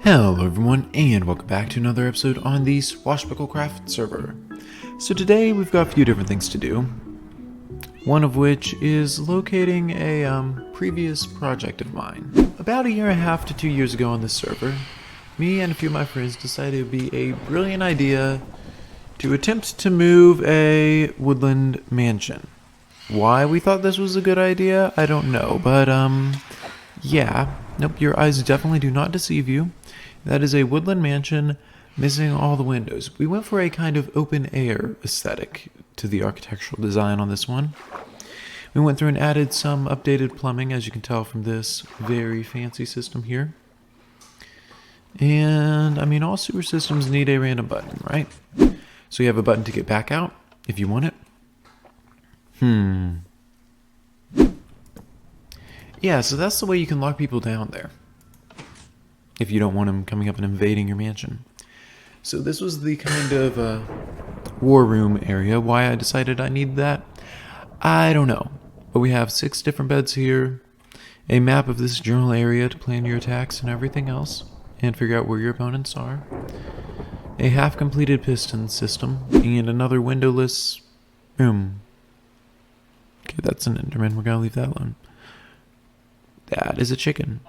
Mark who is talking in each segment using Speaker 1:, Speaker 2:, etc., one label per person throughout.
Speaker 1: Hello everyone, and welcome back to another episode on the SwashBuckleCraft server. So today we've got a few different things to do. One of which is locating a previous project of mine. About a year and a half to 2 years ago on this server, me and a few of my friends decided it would be a brilliant idea to attempt to move a woodland mansion. Why we thought this was a good idea, I don't know, but yeah. Nope, your eyes definitely do not deceive you. That is a woodland mansion missing all the windows. We went for a kind of open air aesthetic to the architectural design on this one. We went through and added some updated plumbing, as you can tell from this very fancy system here. And, I mean, all sewer systems need a random button, right? So you have a button to get back out, if you want it. Yeah, so that's the way you can lock people down there, if you don't want them coming up and invading your mansion. So this was the kind of war room area. Why I decided I need that, I don't know. But we have 6 different beds here, a map of this general area to plan your attacks and everything else, and figure out where your opponents are, a half-completed piston system, and another windowless room. Okay, that's an Enderman. We're going to leave that alone. That is a chicken.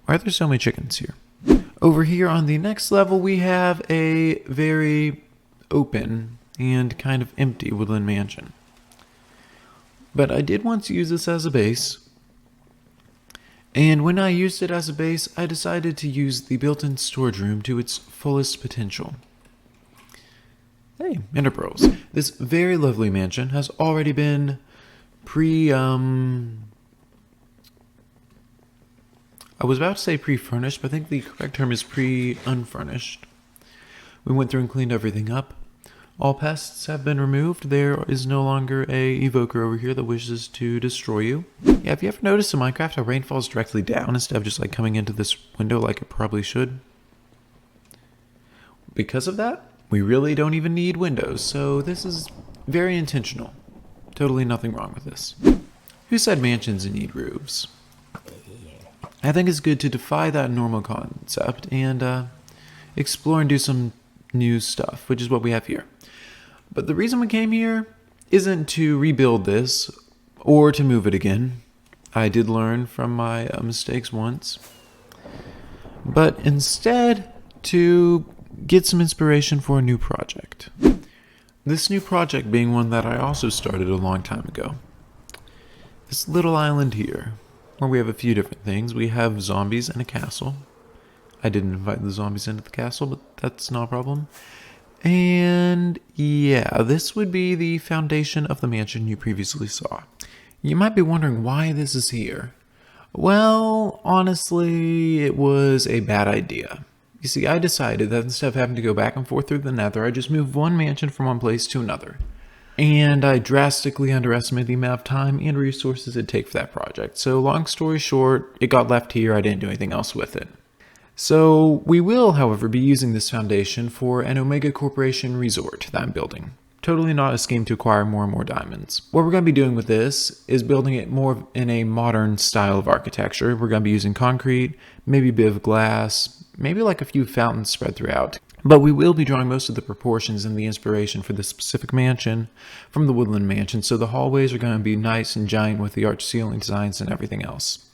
Speaker 1: Why are there so many chickens here? Over here on the next level, we have a very open and kind of empty woodland mansion. But I did once use this as a base. And when I used it as a base, I decided to use the built-in storage room to its fullest potential. Hey, ender pearls. This very lovely mansion has already been I was about to say pre-furnished, but I think the correct term is pre-unfurnished. We went through and cleaned everything up. All pests have been removed. There is no longer a evoker over here that wishes to destroy you. Yeah, have you ever noticed in Minecraft how rain falls directly down instead of just like coming into this window like it probably should? Because of that, we really don't even need windows, so this is very intentional. Totally nothing wrong with this. Who said mansions need roofs? I think it's good to defy that normal concept and explore and do some new stuff, which is what we have here. But the reason we came here isn't to rebuild this or to move it again. I did learn from my mistakes once. But instead to get some inspiration for a new project. This new project being one that I also started a long time ago. This little island here, where we have a few different things. We have zombies and a castle. I didn't invite the zombies into the castle, but that's not a problem. And yeah, this would be the foundation of the mansion you previously saw. You might be wondering why this is here. Well, honestly, it was a bad idea. You see, I decided that instead of having to go back and forth through the nether, I just moved one mansion from one place to another. And I drastically underestimated the amount of time and resources it'd take for that project. So long story short, it got left here. I didn't do anything else with it. So we will, however, be using this foundation for an Omega Corporation resort that I'm building. Totally not a scheme to acquire more and more diamonds. What we're going to be doing with this is building it more in a modern style of architecture. We're going to be using concrete, maybe a bit of glass, maybe like a few fountains spread throughout. But we will be drawing most of the proportions and the inspiration for this specific mansion from the woodland mansion, so the hallways are going to be nice and giant with the arch ceiling designs and everything else.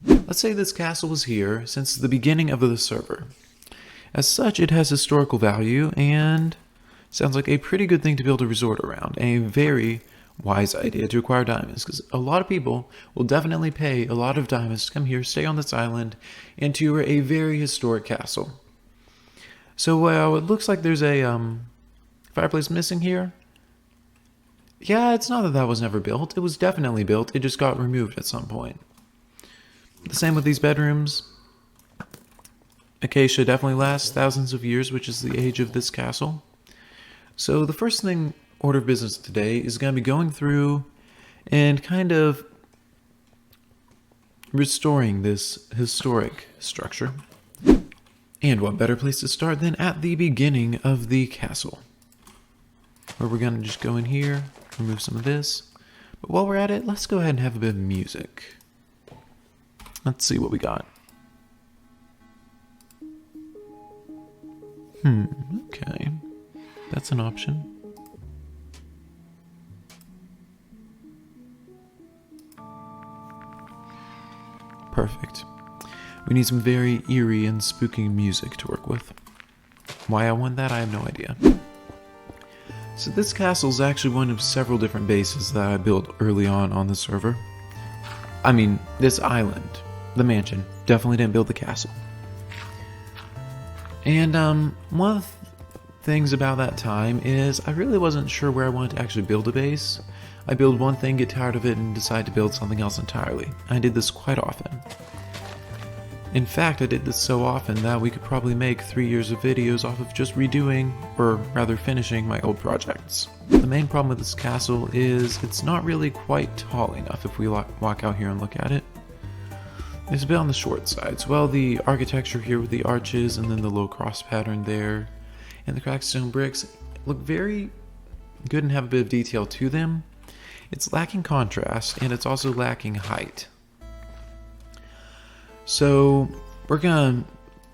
Speaker 1: Let's say this castle was here since the beginning of the server. As such, it has historical value and sounds like a pretty good thing to build a resort around, and a very wise idea to acquire diamonds, because a lot of people will definitely pay a lot of diamonds to come here, stay on this island, and tour a very historic castle. So it looks like there's a fireplace missing here. Yeah, it's not that that was never built. It was definitely built. It just got removed at some point. The same with these bedrooms. Acacia definitely lasts thousands of years, which is the age of this castle. So the first thing, order of business today, is going to be going through and kind of restoring this historic structure. And what better place to start than at the beginning of the castle, where we're going to just go in here, remove some of this. But while we're at it, let's go ahead and have a bit of music. Let's see what we got. Okay. That's an option. Perfect. We need some very eerie and spooky music to work with. Why I want that, I have no idea. So this castle is actually one of several different bases that I built early on the server. I mean, this island, the mansion, definitely didn't build the castle. And one of the things about that time is I really wasn't sure where I wanted to actually build a base. I build one thing, get tired of it, and decide to build something else entirely. I did this quite often. In fact, I did this so often that we could probably make 3 years of videos off of just redoing, or rather finishing, my old projects. The main problem with this castle is it's not really quite tall enough if we walk out here and look at it. It's a bit on the short side. So, well, the architecture here with the arches and then the little cross pattern there and the cracked stone bricks look very good and have a bit of detail to them. It's lacking contrast and it's also lacking height. So we're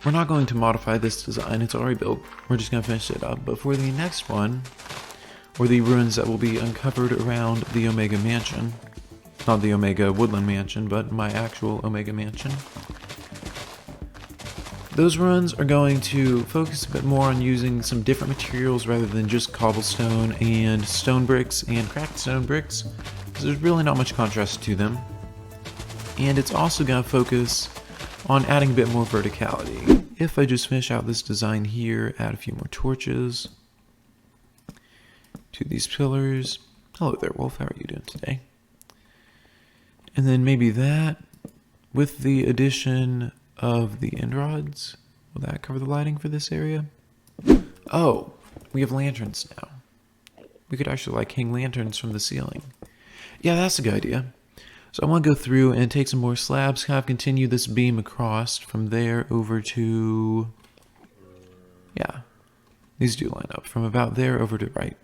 Speaker 1: not going to modify this design. It's already built. We're just going to finish it up. But for the next one, or the ruins that will be uncovered around the Omega Mansion, not the Omega Woodland Mansion, but my actual Omega Mansion, those ruins are going to focus a bit more on using some different materials rather than just cobblestone and stone bricks and cracked stone bricks, because there's really not much contrast to them. And it's also going to focus on adding a bit more verticality. If I just finish out this design here, add a few more torches to these pillars. Hello there, Wolf. How are you doing today? And then maybe that, with the addition of the end rods, will that cover the lighting for this area? Oh, we have lanterns now. We could actually like hang lanterns from the ceiling. Yeah, that's a good idea. So I want to go through and take some more slabs, kind of continue this beam across from there over to, yeah, these do line up from about there over to right.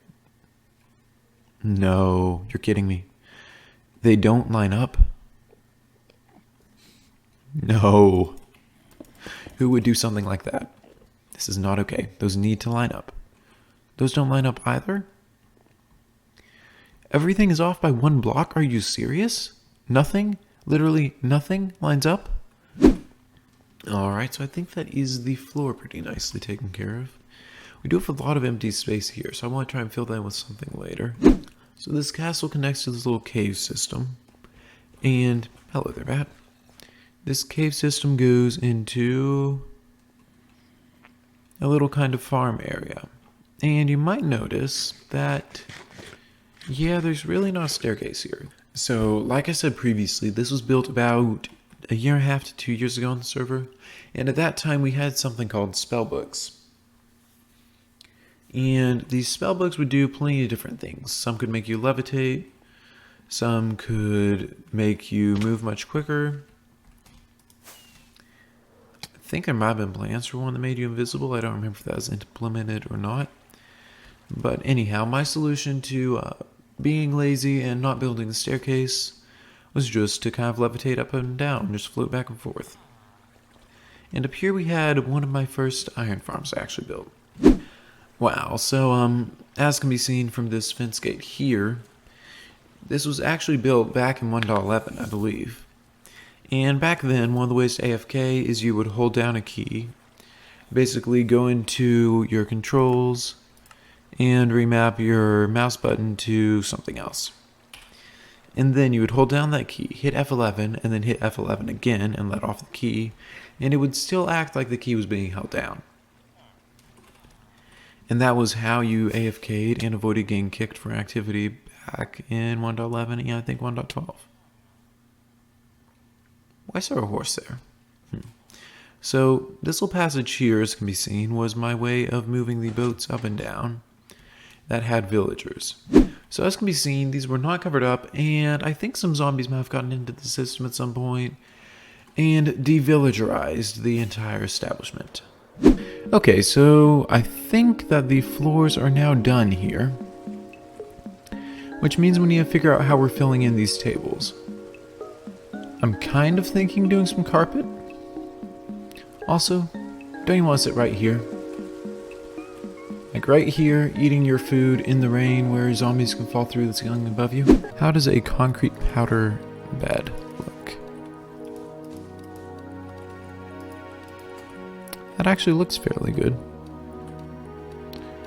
Speaker 1: No, you're kidding me. They don't line up? No. Who would do something like that? This is not okay. Those need to line up. Those don't line up either? Everything is off by 1 block? Are you serious? Nothing? Literally nothing lines up? Alright, so I think that is the floor pretty nicely taken care of. We do have a lot of empty space here, so I want to try and fill that in with something later. So this castle connects to this little cave system. And, hello there, Bat. This cave system goes into a little kind of farm area. And you might notice that, yeah, there's really not a staircase here. So, like I said previously, this was built about 1.5 to 2 years ago on the server. And at that time, we had something called spell books. And these spell books would do plenty of different things. Some could make you levitate. Some could make you move much quicker. I think there might have been plans for one that made you invisible. I don't remember if that was implemented or not. But anyhow, my solution to being lazy and not building the staircase was just to kind of levitate up and down, just float back and forth. And up here we had one of my first iron farms I actually built. Wow, so as can be seen from this fence gate here, this was actually built back in 1.11, I believe. And back then, one of the ways to AFK is you would hold down a key, basically go into your controls, and remap your mouse button to something else. And then you would hold down that key, hit F11, and then hit F11 again and let off the key, and it would still act like the key was being held down. And that was how you AFK'd and avoided getting kicked for activity back in 1.11 and I think 1.12. Why is there a horse there? So this little passage here, as can be seen, was my way of moving the boats up and down that had villagers. So as can be seen, these were not covered up, and I think some zombies might have gotten into the system at some point and de-villagerized the entire establishment. Okay, so I think that the floors are now done here, which means we need to figure out how we're filling in these tables. I'm kind of thinking doing some carpet. Also, don't you want to sit right here? Like right here, eating your food in the rain where zombies can fall through the ceiling above you. How does a concrete powder bed look? That actually looks fairly good.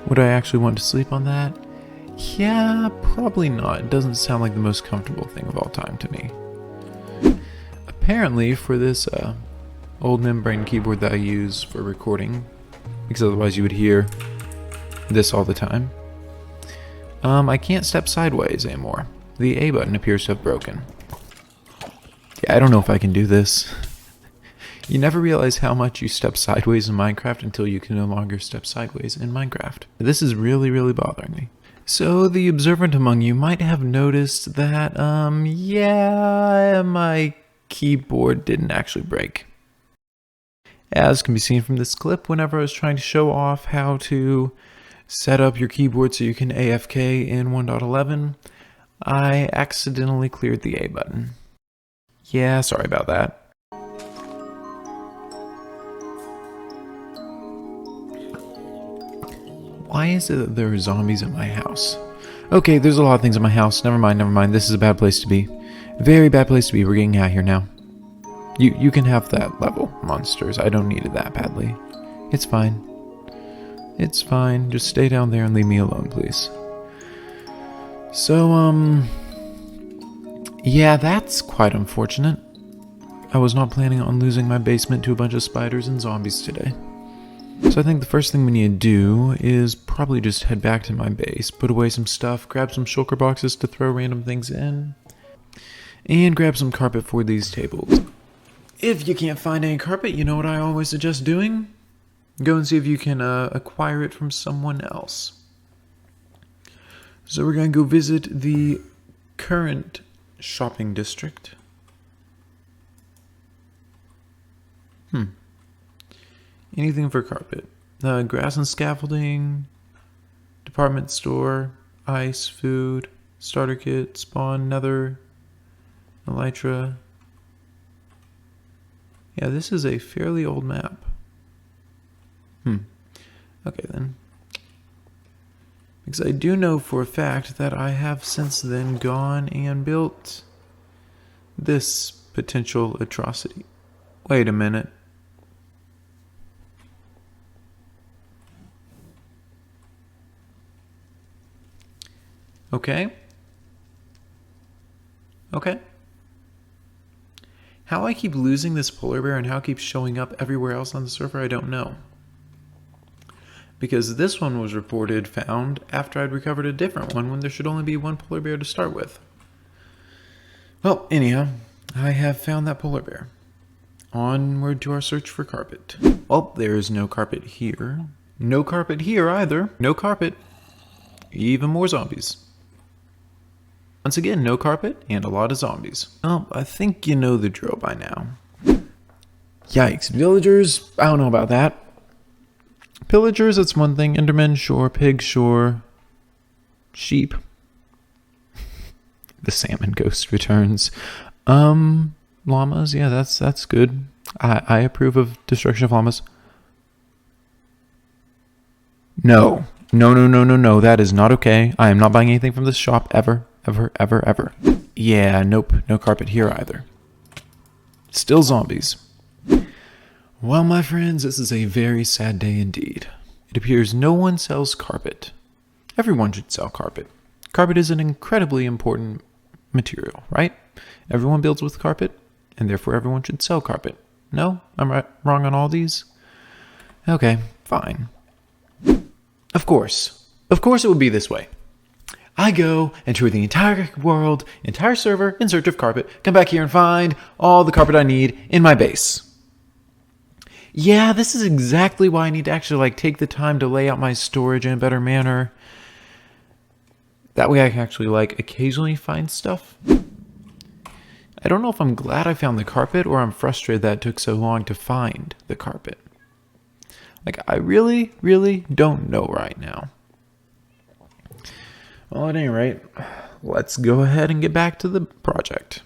Speaker 1: Would I actually want to sleep on that? Yeah, probably not. It doesn't sound like the most comfortable thing of all time to me. Apparently, for this old membrane keyboard that I use for recording, because otherwise you would hear this all the time, I can't step sideways anymore. The A button appears to have broken. Yeah, I don't know if I can do this. You never realize how much you step sideways in Minecraft until you can no longer step sideways in Minecraft. This is really, really bothering me. So the observant among you might have noticed that, yeah, my keyboard didn't actually break. As can be seen from this clip, whenever I was trying to show off how to set up your keyboard so you can AFK in 1.11, I accidentally cleared the A button. Yeah, sorry about that. Why is it that there are zombies in my house? Okay, there's a lot of things in my house. Never mind. This is a bad place to be. Very bad place to be. We're getting out of here now. You can have that level, monsters. I don't need it that badly. It's fine. It's fine. Just stay down there and leave me alone, please. So, yeah, that's quite unfortunate. I was not planning on losing my basement to a bunch of spiders and zombies today. So I think the first thing we need to do is probably just head back to my base, put away some stuff, grab some shulker boxes to throw random things in, and grab some carpet for these tables. If you can't find any carpet, you know what I always suggest doing? Go and see if you can acquire it from someone else. So we're going to go visit the current shopping district. Anything for carpet. Grass and scaffolding, department store, ice, food, starter kit, spawn, nether, elytra. Yeah, this is a fairly old map. Okay then. Because I do know for a fact that I have since then gone and built this potential atrocity. Wait a minute. Okay. How I keep losing this polar bear and how it keeps showing up everywhere else on the server, I don't know. Because this one was found after I'd recovered a different one when there should only be one polar bear to start with. Well, anyhow, I have found that polar bear. Onward to our search for carpet. Well, there is no carpet here. No carpet here either. No carpet. Even more zombies. Once again, no carpet and a lot of zombies. Well, I think you know the drill by now. Yikes, villagers? I don't know about that. Pillagers, that's one thing. Endermen, sure. Pigs, sure. Sheep. The salmon ghost returns. Llamas, yeah, that's good. I approve of destruction of llamas. No, that is not okay. I am not buying anything from this shop ever. Yeah, nope, no carpet here either. Still zombies. Well, my friends, this is a very sad day indeed. It appears no one sells carpet. Everyone should sell carpet. Carpet is an incredibly important material, right? Everyone builds with carpet, and therefore everyone should sell carpet. No? I'm wrong on all these? Okay, fine. Of course it would be this way. I go and tour the entire world, entire server in search of carpet, come back here and find all the carpet I need in my base. Yeah, this is exactly why I need to actually take the time to lay out my storage in a better manner. That way I can actually occasionally find stuff. I don't know if I'm glad I found the carpet or I'm frustrated that it took so long to find the carpet. I really, really don't know right now. Well, at any rate, let's go ahead and get back to the project.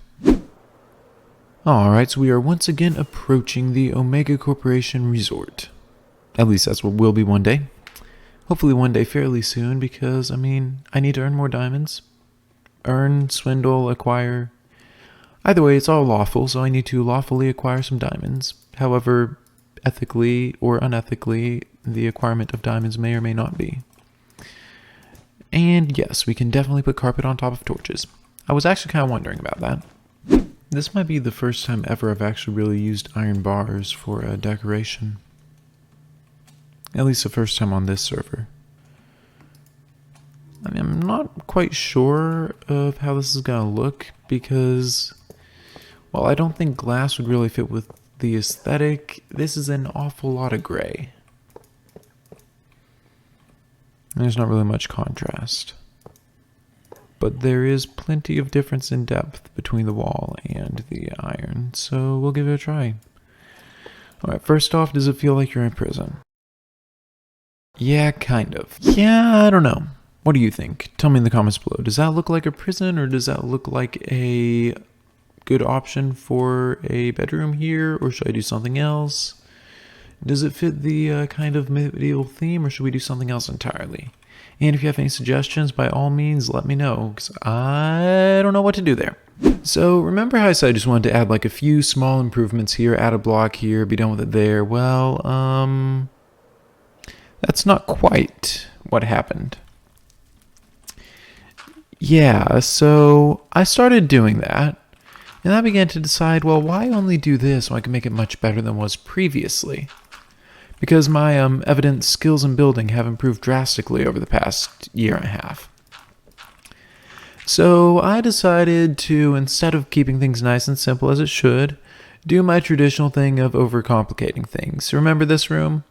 Speaker 1: Alright, so we are once again approaching the Omega Corporation Resort. At least that's what we'll be one day. Hopefully one day fairly soon, because, I mean, I need to earn more diamonds. Earn, swindle, acquire. Either way, it's all lawful, so I need to lawfully acquire some diamonds. However, ethically or unethically, the acquirement of diamonds may or may not be. And yes, we can definitely put carpet on top of torches. I was actually kind of wondering about that. This might be the first time ever I've actually really used iron bars for decoration. At least the first time on this server. I mean, I'm not quite sure of how this is going to look because, well, I don't think glass would really fit with the aesthetic. This is an awful lot of gray. There's not really much contrast. But there is plenty of difference in depth between the wall and the iron, so we'll give it a try. Alright, first off, does it feel like you're in prison? Yeah, kind of. Yeah, I don't know. What do you think? Tell me in the comments below. Does that look like a prison, or does that look like a good option for a bedroom here, or should I do something else? Does it fit the kind of medieval theme, or should we do something else entirely? And if you have any suggestions, by all means, let me know, because I don't know what to do there. So remember how I said I just wanted to add like a few small improvements here, add a block here, be done with it there? Well, that's not quite what happened. Yeah, so I started doing that, and I began to decide, well, why only do this when I can make it much better than was previously? Because my evident skills in building have improved drastically over the past year and a half. So I decided to, instead of keeping things nice and simple as it should, do my traditional thing of overcomplicating things. Remember this room?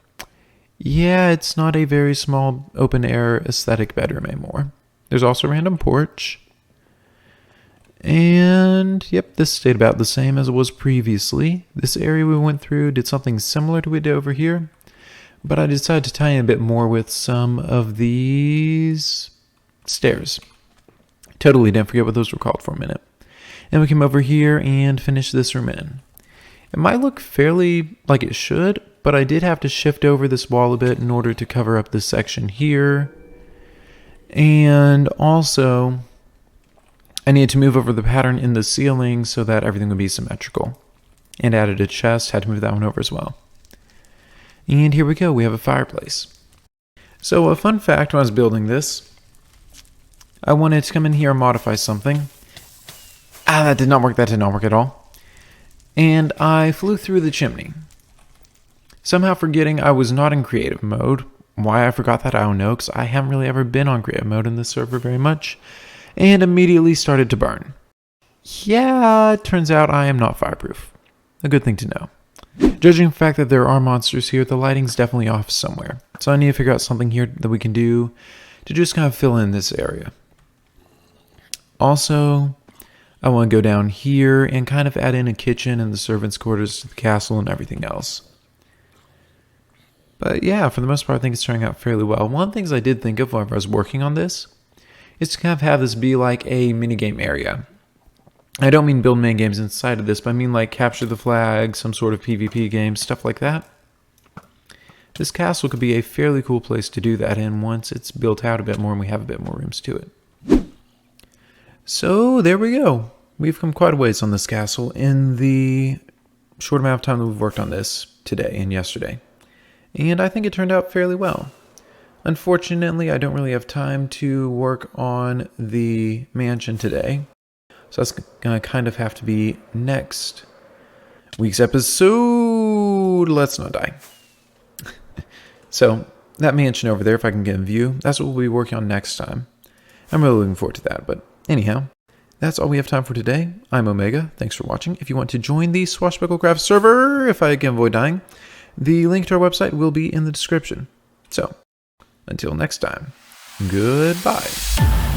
Speaker 1: Yeah, it's not a very small open-air aesthetic bedroom anymore. There's also a random porch. And, yep, this stayed about the same as it was previously. This area we went through did something similar to what we did over here. But I decided to tie in a bit more with some of these stairs. Totally didn't forget what those were called for a minute. And we came over here and finished this room in. It might look fairly like it should, but I did have to shift over this wall a bit in order to cover up this section here. And also, I needed to move over the pattern in the ceiling so that everything would be symmetrical. And added a chest, had to move that one over as well. And here we go, we have a fireplace. So a fun fact when I was building this, I wanted to come in here and modify something. That did not work at all. And I flew through the chimney. Somehow forgetting I was not in creative mode. Why I forgot that, I don't know, because I haven't really ever been on creative mode in this server very much. And immediately started to burn. Yeah, it turns out I am not fireproof. A good thing to know. Judging the fact that there are monsters here, the lighting's definitely off somewhere. So I need to figure out something here that we can do to just kind of fill in this area. Also, I want to go down here and kind of add in a kitchen and the servants' quarters to the castle and everything else. But yeah, for the most part, I think it's turning out fairly well. One of the things I did think of whenever I was working on this is to kind of have this be like a minigame area. I don't mean build minigames inside of this, but I mean like capture the flag, some sort of PvP game, stuff like that. This castle could be a fairly cool place to do that in once it's built out a bit more and we have a bit more rooms to it. So there we go. We've come quite a ways on this castle in the short amount of time that we've worked on this today and yesterday. And I think it turned out fairly well. Unfortunately, I don't really have time to work on the mansion today. So that's going to kind of have to be next week's episode. Let's not die. So that mansion over there, if I can get a view, that's what we'll be working on next time. I'm really looking forward to that. But anyhow, that's all we have time for today. I'm Omega. Thanks for watching. If you want to join the SwashBuckleCraft server, if I can avoid dying, the link to our website will be in the description. So, until next time, goodbye.